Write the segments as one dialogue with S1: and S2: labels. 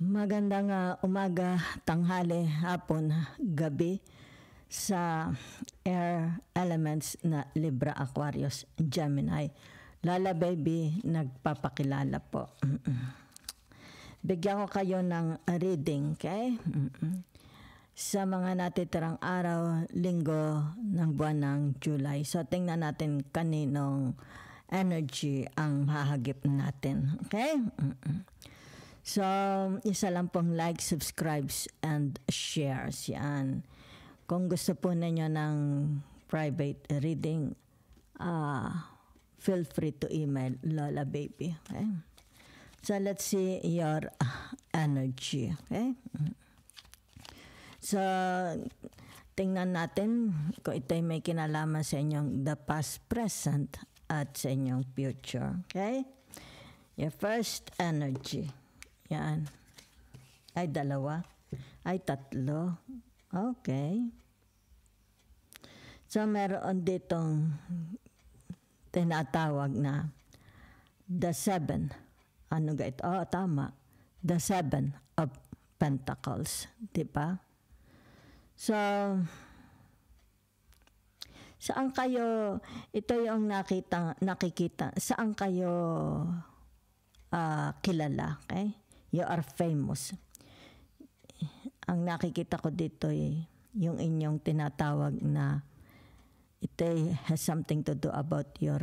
S1: Magandang umaga, tanghali, hapon, gabi sa air elements na Libra, Aquarius, Gemini. Lala Baby, nagpapakilala po. Bigyan ko kayo ng reading, okay? Sa mga natitirang araw, linggo ng buwan ng July. So tingnan natin kaninong energy ang hahagip natin, okay? So, isa lang pong like, subscribes, and shares. Yan. Kung gusto po ninyo ng private reading, feel free to email Lola Baby. Okay? So, let's see your energy. Okay? So, tingnan natin kung ito'y may kinalaman sa inyong the past, present, at sa inyong future. Okay? Your first energy. Yan. Ay, dalawa. Ay, tatlo. Okay. So, meron ditong tinatawag na the seven. Ano ga ito? Oh, tama. The seven of pentacles. Diba? So, saan kayo, ito yung nakikita, saan kayo kilala? Okay? You are famous. Ang nakikita ko dito yung inyong tinatawag na ito has something to do about your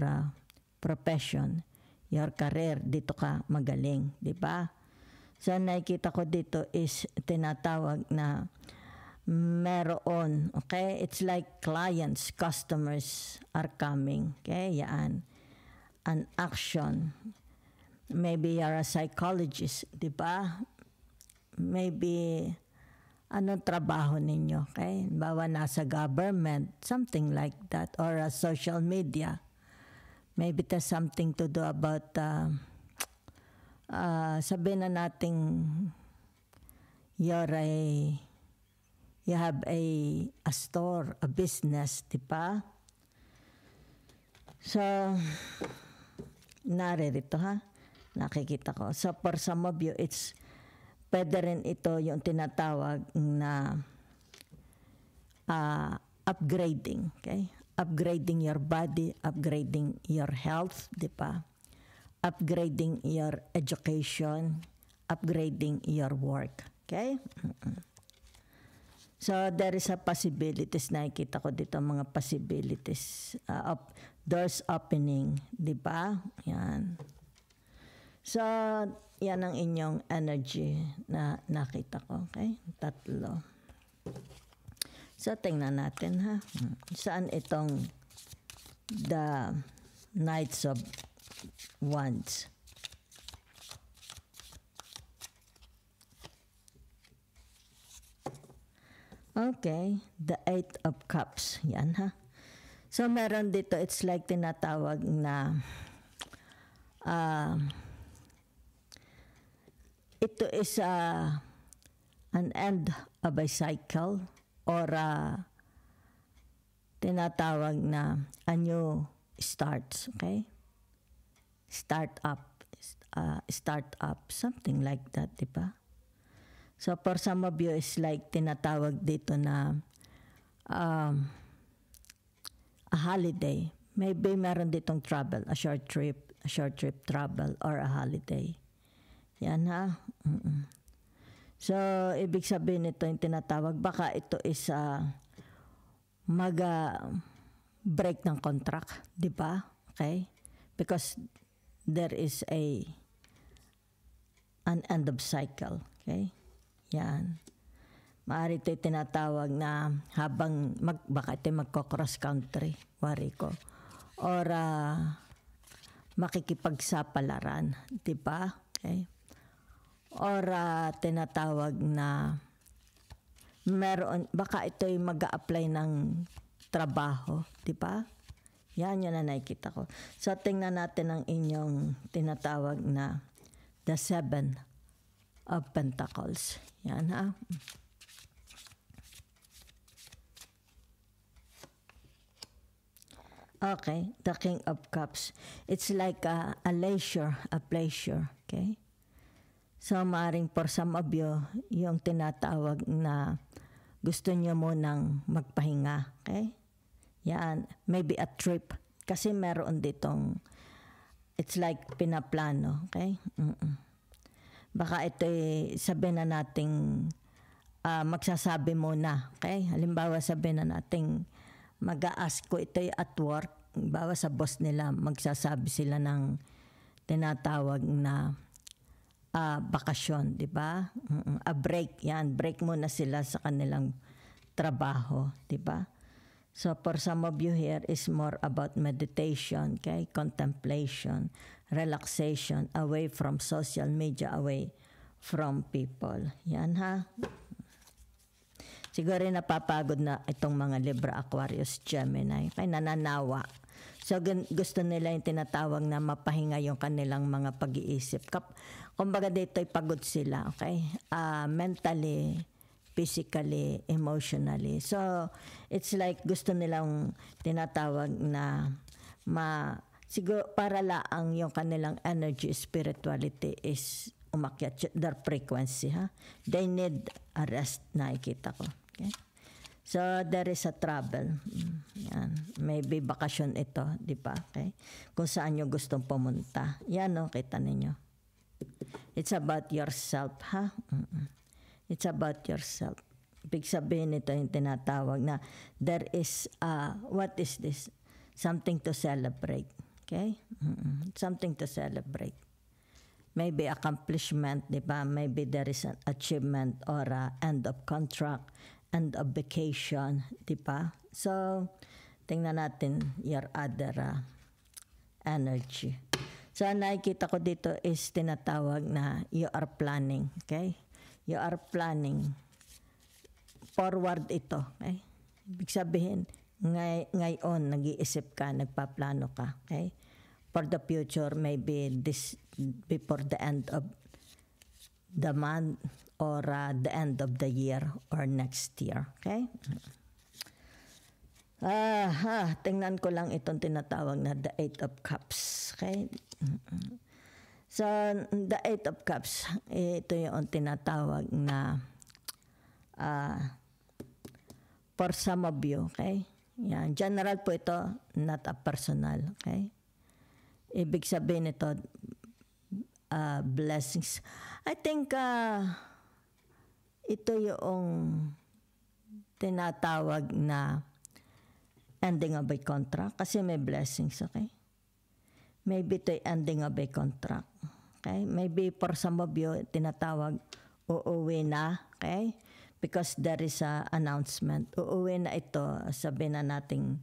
S1: profession, your career. Dito ka magaling, di ba? So nakikita ko dito is tinatawag na meron, okay? It's like clients, customers are coming, okay? Yan. An action. Maybe you're a psychologist, di ba? Maybe, anong trabaho ninyo, okay? Bawa nasa government, something like that, or social media. Maybe it has something to do about, sabihin na nating, you have a store, a business, di ba? So, naririto ha? Nakikita ko. So, for some of you, pwede rin ito yung tinatawag na upgrading. Okay? Upgrading your body, upgrading your health, di ba? Upgrading your education, upgrading your work. Okay? So, there is a possibilities. Nakikita ko dito mga possibilities. Doors opening, di ba? Yan. So, yan ang inyong energy na nakita ko. Okay? Tatlo. So, tingnan natin ha. Saan itong the Knights of Wands? Okay. The Eight of Cups. Yan ha. So, meron dito, it's like tinatawag na ito is an end of a cycle or tinatawag na a new starts, okay? Start up, something like that, di ba? So for some of you, it's like tinatawag dito na a holiday. Maybe meron ditong travel, a short trip travel or a holiday. Yan ha. So, ibig sabihin nito yung tinatawag, baka ito is mag-break ng contract, di ba? Okay? Because there is an end of cycle. Okay? Yan. Maaari ito tinatawag na habang baka ito magko-cross country, wari ko. Or makikipagsapalaran, di ba? Okay? Or tinatawag na meron, baka ito'y mag-a-apply ng trabaho, di ba? Yan yun na nakikita ko. So, tingnan natin ang inyong tinatawag na the Seven of Pentacles. Yan ha. Okay, the King of Cups. It's like a leisure, a pleasure, okay? So, maaaring for some of you, yung tinatawag na gusto nyo munang magpahinga. Okay? Yan. Maybe a trip. Kasi meron ditong, it's like pinaplano. Okay? Baka ito'y sabihin na nating magsasabi muna. Okay? Halimbawa sabihin na nating mag-a-ask ko ito'y at work. Halimbawa sa boss nila, magsasabi sila ng tinatawag na bakasyon, di ba? A break, yan. Break muna sila sa kanilang trabaho, di ba? So for some of you here is more about meditation, okay? Contemplation, relaxation, away from social media, away from people. Yan ha. Siguro napapagod na itong mga Libra, Aquarius, Gemini. Kaya nananawa. So gusto nila yung tinatawag na mapahinga yung kanilang mga pag-iisip. Kumbaga dito'y pagod sila, okay? Mentally, physically, emotionally. So it's like gusto nilang tinatawag na siguro para laang yung kanilang energy, spirituality is umakyat their frequency, ha? They need a rest, nakikita ko. Okay? So there is a travel. Yan. Maybe bakasyon ito, di ba? Okay? Kung saan nyo gustong pumunta. Yan, no? Kita ninyo. It's about yourself, ha? It's about yourself. Ibig sabihin ito yung tinatawag na there is, what is this? Something to celebrate. Okay? Something to celebrate. Maybe accomplishment, di ba? Maybe there is an achievement or end of contract, end of vacation, di ba? So, tingnan natin your other energy. So, nakikita ko dito is tinatawag na you are planning, okay? You are planning. Forward ito, okay? Ibig sabihin, ngayon, nag-iisip ka, nagpaplano ka, okay? For the future, maybe this before the end of the month or the end of the year or next year, okay? Tingnan ko lang itong tinatawag na the Eight of Cups, okay? So, the Eight of Cups, ito yung tinatawag na for some of you, okay? Yan. General po ito, not a personal, okay? Ibig sabihin ito, blessings. I think ito yung tinatawag na ending of a contract kasi may blessings, okay? Maybe ito ending of a contract, okay? Maybe for some of you, tinatawag, uuwi na, okay? Because there is a announcement. Uuwi na ito, sabihin na natin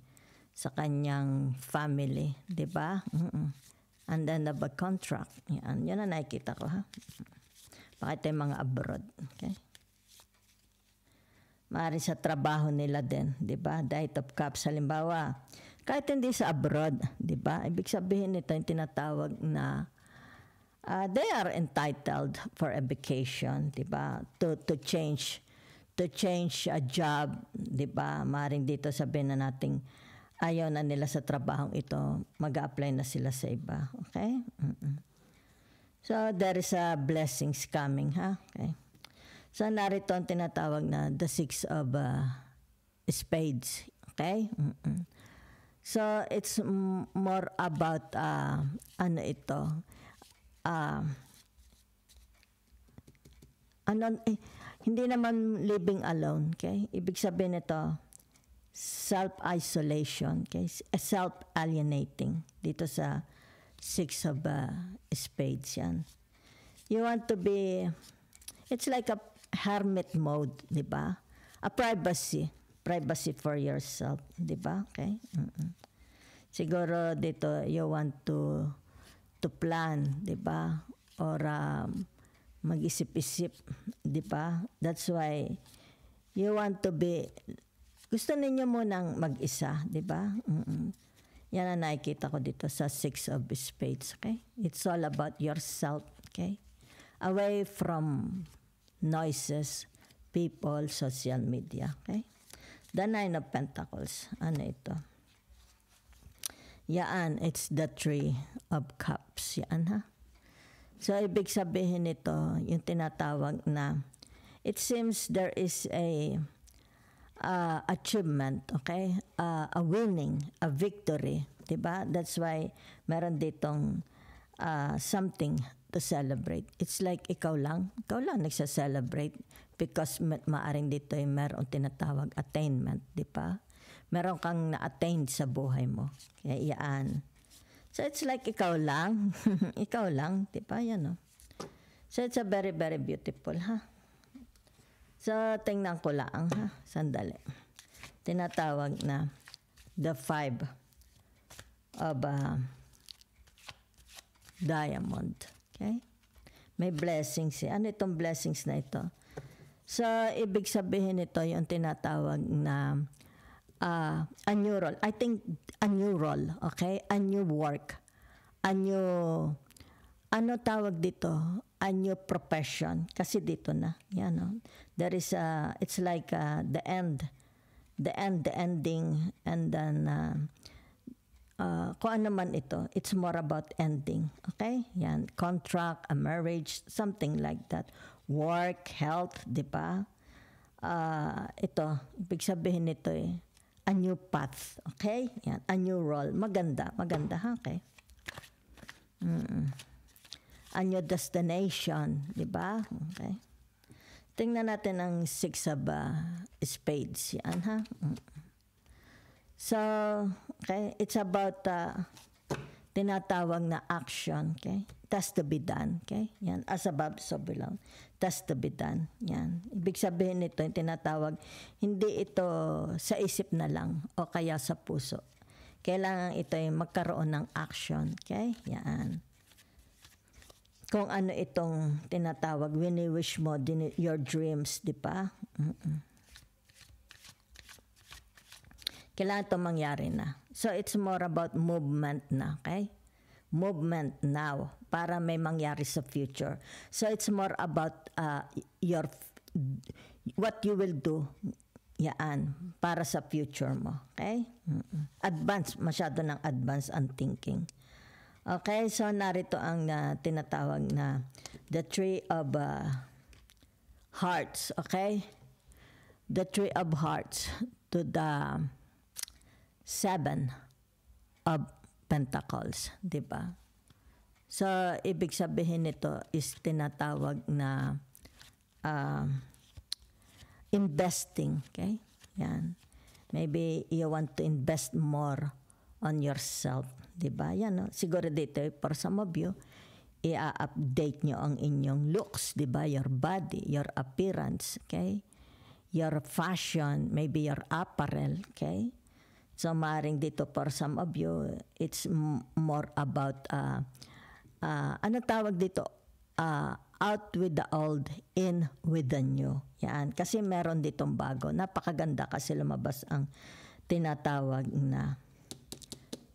S1: sa kanyang family, di ba? And then the contract. Yan na nakikita ko, ha? Bakit yung mga abroad, okay? Maari sa trabaho nila din, di ba? The Eight of Cups, halimbawa, kahit hindi sa abroad, di ba? Ibig sabihin nito yung tinatawag na they are entitled for a vacation, di ba? To change a job, di ba? Maaaring dito sabihin na nating ayaw na nila sa trabahong ito, mag-a-apply na sila sa iba. Okay? So, there is a blessings coming, ha? Okay. So, narito ang tinatawag na the Six of Spades. Okay? So, it's more about, ano ito? Hindi naman living alone, okay? Ibig sabihin ito, self-isolation, okay? Self-alienating dito sa Six of Spades yan. You want to be, it's like a hermit mode, di ba? A privacy for yourself, di ba? Okay? Siguro dito, you want to plan, di ba? Or mag-isip-isip, di ba? That's why you want to be, gusto ninyo munang mag-isa, di ba? Yan ang nakikita ko dito sa Six of Spades, okay? It's all about yourself, okay? Away from noises, people, social media, okay? The Nine of Pentacles, ano ito? Yan, it's the Three of Cups, yan ha? So, ibig sabihin nito, yung tinatawag na, it seems there is a achievement, okay? A winning, a victory, diba? That's why meron ditong something to celebrate. It's like ikaw lang nagsa-celebrate because maaring dito ay meron tinatawag attainment, diba? Meron kang na-attain sa buhay mo. Kaya iyan. So it's like ikaw lang. Ikaw lang, diba? Yan, no? So it's a very, very beautiful, ha? So tingnan ko lang, ha? Sandali. Tinatawag na the 5 of diamond. Okay? May blessings. Ano itong blessings na ito? So, ibig sabihin ito yung tinatawag na a new role. I think a new role, okay? A new work. A new, ano tawag dito? A new profession. Kasi dito na. Yan, no? There is it's like the ending, and then kung ano man ito, it's more about ending. Okay? Yan. Contract, a marriage, something like that. Work, health, di ba? Ito, ibig sabihin nito a new path. Okay? Yan. A new role. Maganda. Maganda, ha? Okay? A new destination. Di ba? Okay? Tingnan natin ang 6 of spades. Yan, ha? So, okay, it's about tinatawag na action, okay? It has to be done, okay? Yan, as above, so below. It has to be done, yan. Ibig sabihin nito, yung tinatawag, hindi ito sa isip na lang o kaya sa puso. Kailangan ito ay magkaroon ng action, okay? Yan. Kung ano itong tinatawag, wini-wish mo, your dreams, di ba? Kailangan ito mangyari na. So, it's more about movement na, okay? Movement now para may mangyari sa future. So, it's more about what you will do yan para sa future mo, okay? Advance, masyado ng advance ang thinking. Okay, so narito ang tinatawag na the 3 of hearts, okay? The 3 of hearts to the 7 of pentacles, di ba? So, ibig sabihin nito is tinatawag na investing, okay? Yan. Maybe you want to invest more on yourself, di ba? Yan, no? Siguro dito, for some of you, i-update nyo ang inyong looks, di ba? Your body, your appearance, okay? Your fashion, maybe your apparel, okay? So, maaaring dito for some of you, it's more about, ano tawag dito? Out with the old, in with the new. Yan. Kasi meron ditong bago. Napakaganda kasi lumabas ang tinatawag na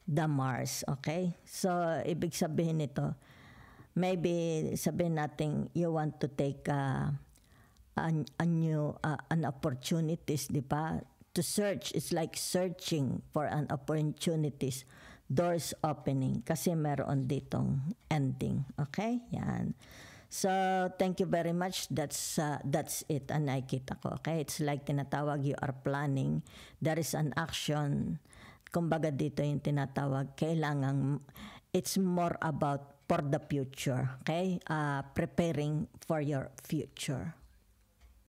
S1: the Mars. Okay? So, ibig sabihin nito, maybe sabihin natin you want to take a new an opportunities, di ba? To search, it's like searching for an opportunities, doors opening, kasi meron ditong ending. Okay? Yan. So, thank you very much. That's it. Ang nakikita ko. Okay? It's like tinatawag, you are planning. There is an action. Kumbaga dito yung tinatawag, kailangan, it's more about for the future. Okay? Preparing for your future.